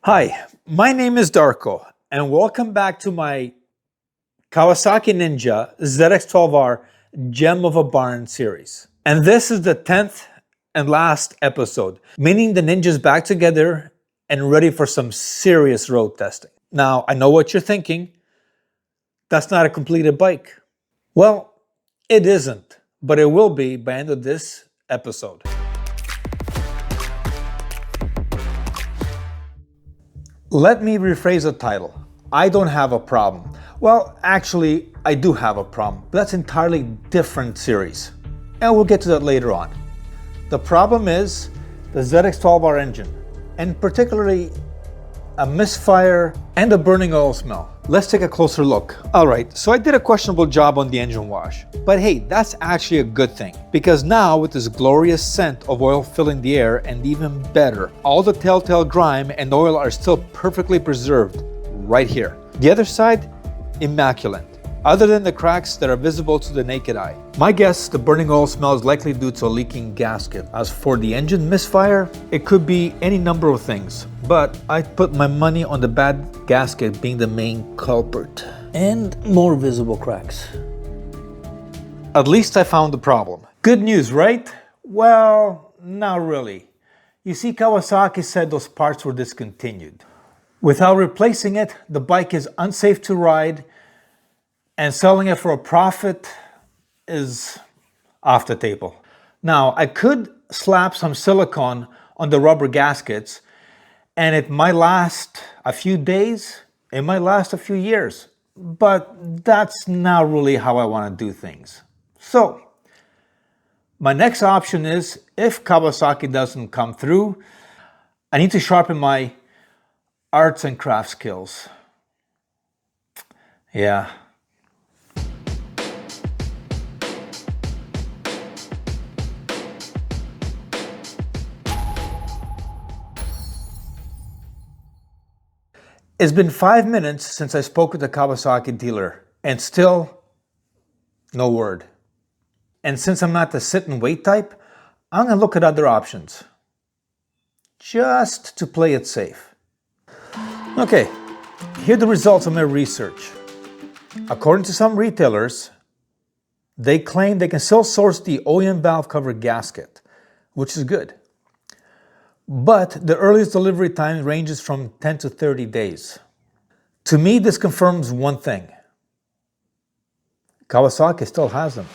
Hi, my name is Darko, and welcome back to my Kawasaki Ninja ZX-12R Gem of a Barn series. And this is the 10th and last episode, meaning the Ninja's back together and ready for some serious road testing. Now, I know what you're thinking. That's not a completed bike. Well, it isn't, but it will be by the end of this episode. Let me rephrase the title. I don't have a problem. Well, actually, I do have a problem, but that's an entirely different series. And we'll get to that later on. The problem is the ZX-12R engine, and particularly a misfire and a burning oil smell. Let's take a closer look. All right, so I did a questionable job on the engine wash, but hey, that's actually a good thing, because now with this glorious scent of oil filling the air, and even better, all the telltale grime and oil are still perfectly preserved right here. The other side, immaculate, other than the cracks that are visible to the naked eye. My guess, the burning oil smell is likely due to a leaking gasket. As for the engine misfire, it could be any number of things, but I'd put my money on the bad gasket being the main culprit. And more visible cracks. At least I found the problem. Good news, right? Well, not really. You see, Kawasaki said those parts were discontinued. Without replacing it, the bike is unsafe to ride, and selling it for a profit is off the table. Now, I could slap some silicone on the rubber gaskets, and it might last a few days, it might last a few years, but that's not really how I want to do things. So, my next option is, if Kawasaki doesn't come through, I need to sharpen my arts and crafts skills. Yeah. It's been 5 minutes since I spoke with the Kawasaki dealer, and still no word. And since I'm not the sit and wait type, I'm gonna look at other options, just to play it safe. Okay, here are the results of my research. According to some retailers, they claim they can still source the OEM valve cover gasket, which is good. But the earliest delivery time ranges from 10 to 30 days. To me, this confirms one thing. Kawasaki still has them.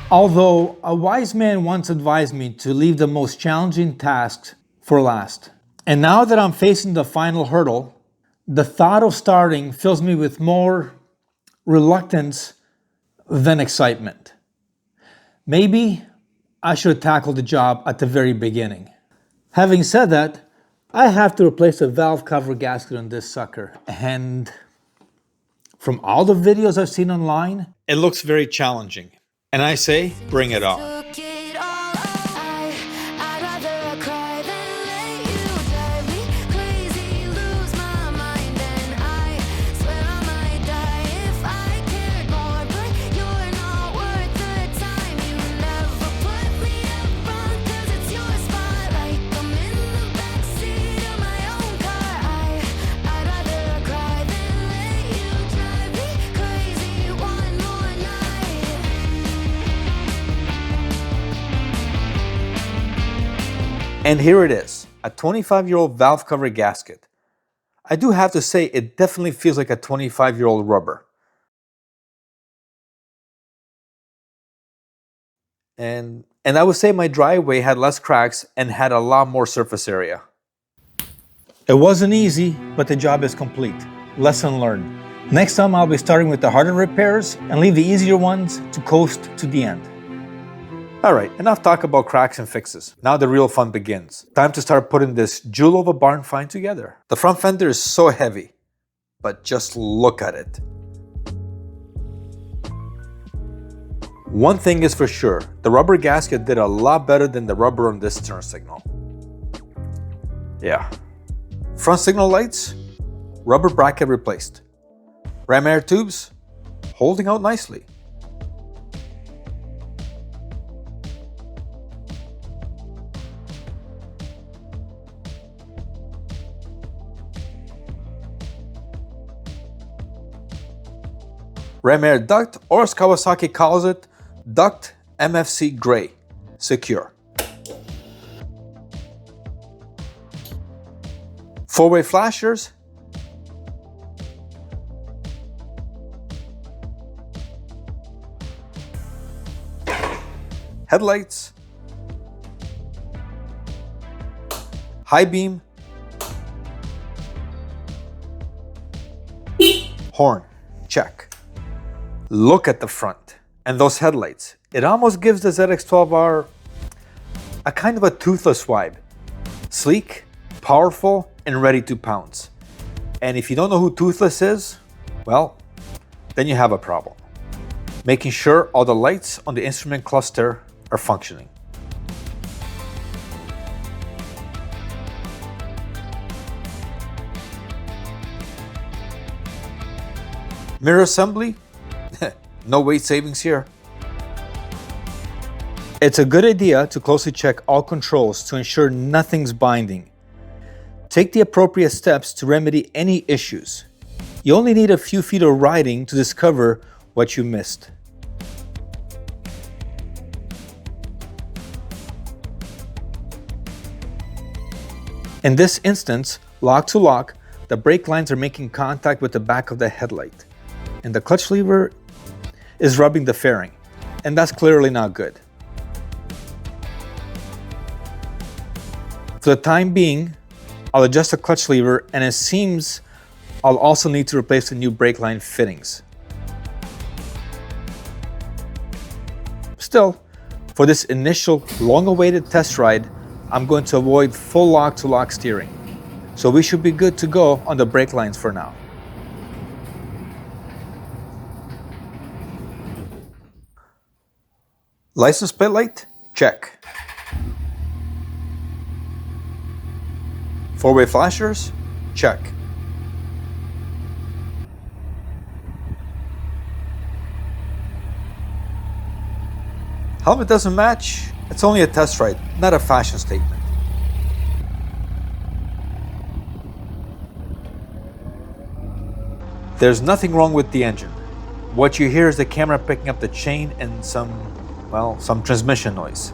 Although a wise man once advised me to leave the most challenging tasks for last. And now that I'm facing the final hurdle, the thought of starting fills me with more reluctance than excitement. Maybe I should tackle the job at the very beginning. Having said that, I have to replace the valve cover gasket on this sucker, and from all the videos I've seen online, it looks very challenging. And I say, bring it on. And here it is, a 25-year-old valve cover gasket. I do have to say, it definitely feels like a 25-year-old rubber. And I would say my driveway had less cracks and had a lot more surface area. It wasn't easy, but the job is complete. Lesson learned. Next time I'll be starting with the harder repairs and leave the easier ones to coast to the end. Alright, enough talk about cracks and fixes. Now the real fun begins. Time to start putting this jewel of a barn find together. The front fender is so heavy, but just look at it. One thing is for sure, the rubber gasket did a lot better than the rubber on this turn signal. Yeah. Front signal lights, rubber bracket replaced. Ram air tubes, holding out nicely. Ram air duct, or as Kawasaki calls it, duct MFC gray, secure. 4-way flashers, headlights, high beam, horn, check. Look at the front and those headlights. It almost gives the ZX-12R a kind of a toothless vibe. Sleek, powerful, and ready to pounce. And if you don't know who Toothless is, well, then you have a problem. Making sure all the lights on the instrument cluster are functioning. Mirror assembly? No weight savings here. It's a good idea to closely check all controls to ensure nothing's binding. Take the appropriate steps to remedy any issues. You only need a few feet of riding to discover what you missed. In this instance, lock to lock, the brake lines are making contact with the back of the headlight, and the clutch lever is rubbing the fairing, and that's clearly not good. For the time being, I'll adjust the clutch lever, and it seems I'll also need to replace the new brake line fittings. Still, for this initial long-awaited test ride, I'm going to avoid full lock-to-lock steering, so we should be good to go on the brake lines for now. License plate light? Check. 4-way flashers? Check. Helmet doesn't match? It's only a test ride, not a fashion statement. There's nothing wrong with the engine. What you hear is the camera picking up the chain and some transmission noise.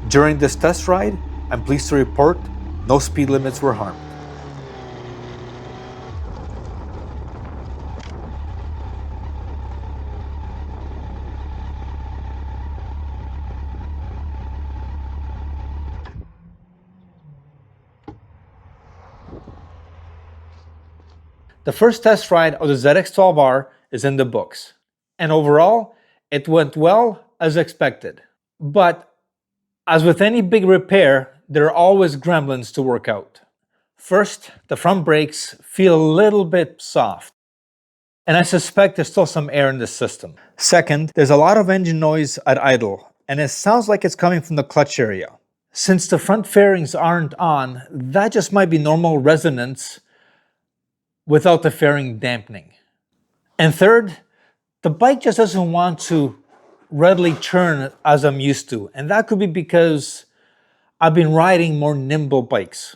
During this test ride, I'm pleased to report no speed limits were harmed. The first test ride of the ZX-12R is in the books, and overall, it went well as expected. But as with any big repair, there are always gremlins to work out. First, the front brakes feel a little bit soft, and I suspect there's still some air in the system. Second, there's a lot of engine noise at idle, and it sounds like it's coming from the clutch area. Since the front fairings aren't on, that just might be normal resonance without the fairing dampening. And third, the bike just doesn't want to readily turn as I'm used to, and that could be because I've been riding more nimble bikes.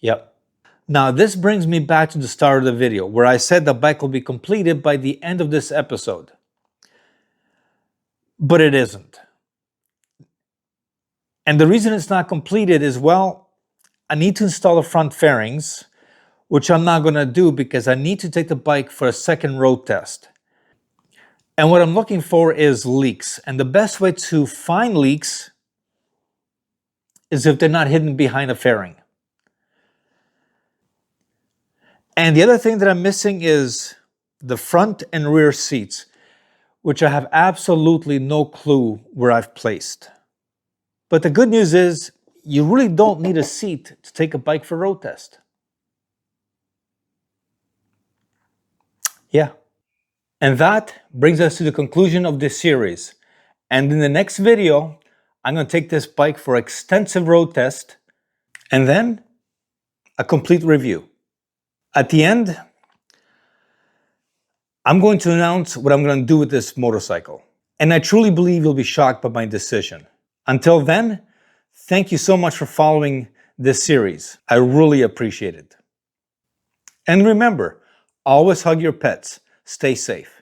Yep. Now this brings me back to the start of the video where I said the bike will be completed by the end of this episode. But it isn't. And the reason it's not completed is, well, I need to install the front fairings, which I'm not going to do because I need to take the bike for a second road test. And what I'm looking for is leaks. And the best way to find leaks is if they're not hidden behind a fairing. And the other thing that I'm missing is the front and rear seats, which I have absolutely no clue where I've placed. But the good news is you really don't need a seat to take a bike for road test. Yeah. And that brings us to the conclusion of this series. And in the next video, I'm going to take this bike for extensive road test and then a complete review. At the end, I'm going to announce what I'm going to do with this motorcycle. And I truly believe you'll be shocked by my decision. Until then, thank you so much for following this series. I really appreciate it. And remember, always hug your pets. Stay safe.